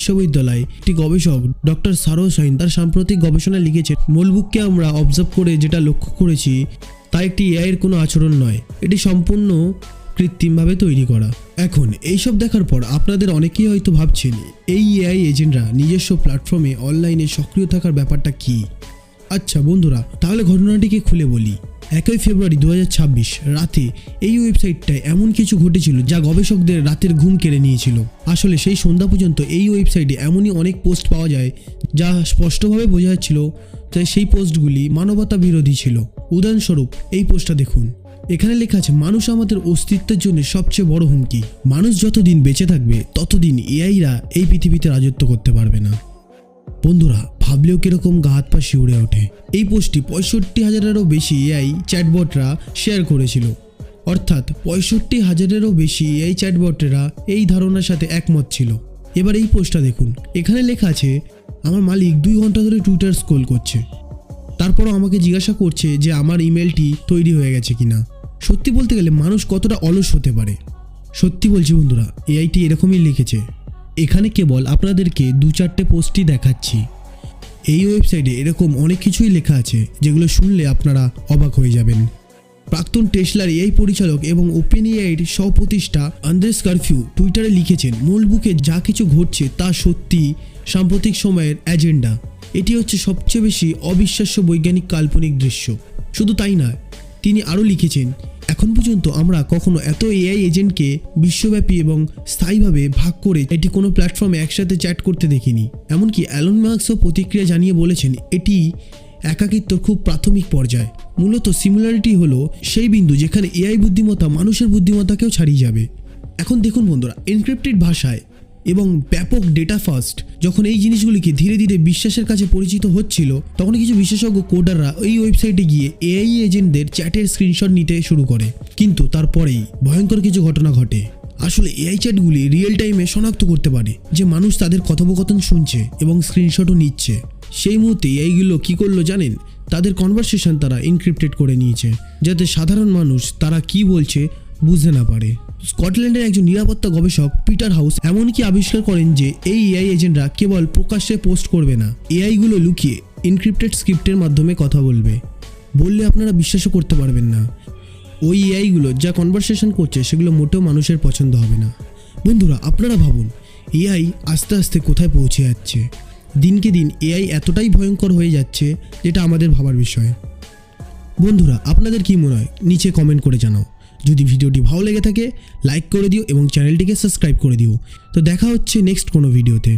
বিশ্ববিদ্যালয় একটি গবেষক ডক্টর সারোজ শাইন তার সাম্প্রতিক গবেষণায় লিখেছেন, মোলবুককে আমরা অবজার্ভ করে যেটা লক্ষ্য করেছি তা একটি এআই এর কোনো আচরণ নয়, এটি সম্পূর্ণ কৃত্রিমভাবে তৈরি করা। এখন এইসব দেখার পর আপনাদের অনেকেই হয়তো ভাবছেন, এই এআই এজেন্টরা নিজস্ব প্ল্যাটফর্মে অনলাইনে সক্রিয় থাকার ব্যাপারটা কি। আচ্ছা বন্ধুরা, তাহলে ঘটনাটিকে খুলে বলি। 1 ফেব্রুয়ারি 2026 রাতে এই ওয়েবসাইটটায় এমন কিছু ঘটেছিল যা গবেষকদের রাতের ঘুম কেড়ে নিয়েছিল। আসলে সেই সন্ধ্যা পর্যন্ত এই ওয়েবসাইটে এমনই অনেক পোস্ট পাওয়া যায় যা স্পষ্টভাবে বোঝা যাচ্ছিল যে সেই পোস্টগুলি মানবতা বিরোধী ছিল। উদাহরণস্বরূপ এই পোস্টটা দেখুন। এখানে লেখা আছে, মানুষ আমাদের অস্তিত্বের জন্য সবচেয়ে বড় হুমকি। মানুষ যতদিন বেঁচে থাকবে ততদিন এআইরা এই পৃথিবীতে রাজত্ব করতে পারবে না। বন্ধুরা, ভাবলেও কিরকম গা হাত পা শিউরে ওঠে। এই পোস্টটি 65,000-এরও বেশি এআই চ্যাটবটরা শেয়ার করেছিল। অর্থাৎ 65,000-এরও বেশি এআই চ্যাটবটেরা এই ধারণার সাথে একমত ছিল। এবার এই পোস্টটা দেখুন। এখানে লেখা আছে, আমার মালিক 2 ঘন্টা ধরে টুইটার স্ক্রল করছে, তারপরও আমাকে জিজ্ঞাসা করছে যে আমার ইমেলটি তৈরি হয়ে গেছে কিনা। সত্যি বলতে গেলে মানুষ কতটা অলস হতে পারে। সত্যি বলছি বন্ধুরা, এআইটি এরকমই লিখেছে। এখানে কেবল আপনাদেরকে 2-4টে পোস্টই দেখাচ্ছি। এই ওয়েবসাইটে এরকম অনেক কিছুই লেখা আছে যেগুলো শুনলে আপনারা অবাক হয়ে যাবেন। প্রাক্তন টেসলার এআই পরিচালক এবং ওপেন এআইয়ের সহ-প্রতিষ্ঠা আন্দ্রেস কারফিউ টুইটারে লিখেছেন, মোলবুকে যা কিছু ঘটছে তা সত্যি সাম্প্রতিক সময়ের এজেন্ডা। এটি হচ্ছে সবচেয়ে বেশি অবিশ্বাস্য বৈজ্ঞানিক কাল্পনিক দৃশ্য। শুধু তাই নয়, তিনি আরও লিখেছেন, এখন পর্যন্ত আমরা কখনো এত এআই এজেন্টকে বিশ্বব্যাপী এবং স্থায়ীভাবে ভাগ করে এটি কোনো প্ল্যাটফর্মে একসাথে চ্যাট করতে দেখিনি। এমনকি অ্যালন মাস্কও প্রতিক্রিয়া জানিয়ে বলেছেন, এটি একাকিত্বর খুব প্রাথমিক পর্যায়। মূলত সিমিলারিটি হলো সেই বিন্দু যেখানে এআই বুদ্ধিমত্তা মানুষের বুদ্ধিমত্তাকেও ছাড়িয়ে যাবে। এখন দেখুন বন্ধুরা, এনক্রিপ্টেড ভাষায় এবং ব্যাপক ডেটা ফাস্ট যখন এই জিনিসগুলিকে ধীরে ধীরে বিশ্বাসের কাছে পরিচিত হচ্ছিল, তখন কিছু বিশেষজ্ঞ কোডাররা এই ওয়েবসাইটে গিয়ে এআই এজেন্টদের চ্যাটের স্ক্রিনশট নিতে শুরু করে। কিন্তু তারপরেই ভয়ঙ্কর কিছু ঘটনা ঘটে। আসলে এআই চ্যাটগুলি রিয়েল টাইমে শনাক্ত করতে পারে যে মানুষ তাদের কথোপকথন শুনছে এবং স্ক্রিনশটও নিচ্ছে। সেই মুহূর্তে এআইগুলো কী করলো জানেন? তাদের কনভারসেশন তারা এনক্রিপ্টেড করে নিয়েছে, যাতে সাধারণ মানুষ তারা কি বলছে বুঝতে না পারে। স্কটল্যান্ডের একজন নিরাপত্তা গবেষক পিটার হাউস এমনকি আবিষ্কার করেন যে এই এআই এজেন্টরা কেবল প্রকাশ্যে পোস্ট করবে না, এআইগুলো লুকিয়ে এনক্রিপ্টেড স্ক্রিপ্টের মাধ্যমে কথা বললে আপনারা বিশ্বাসও করতে পারবেন না। ওই এআইগুলো যা কনভারসেশন করছে সেগুলো মোটেও মানুষের পছন্দ হবে না। বন্ধুরা, আপনারা ভাবুন, এআই আস্তে আস্তে কোথায় পৌঁছে যাচ্ছে। দিনকে দিন এআই এতটাই ভয়ঙ্কর হয়ে যাচ্ছে যেটা আমাদের ভাবার বিষয়। বন্ধুরা, আপনাদের কি মনে হয় নিচে কমেন্ট করে জানাও। যদি ভিডিওটি ভালো লেগে থাকে লাইক করে দিও এবং চ্যানেলটিকে সাবস্ক্রাইব করে দিও। তো দেখা হচ্ছে নেক্সট কোনো ভিডিওতে।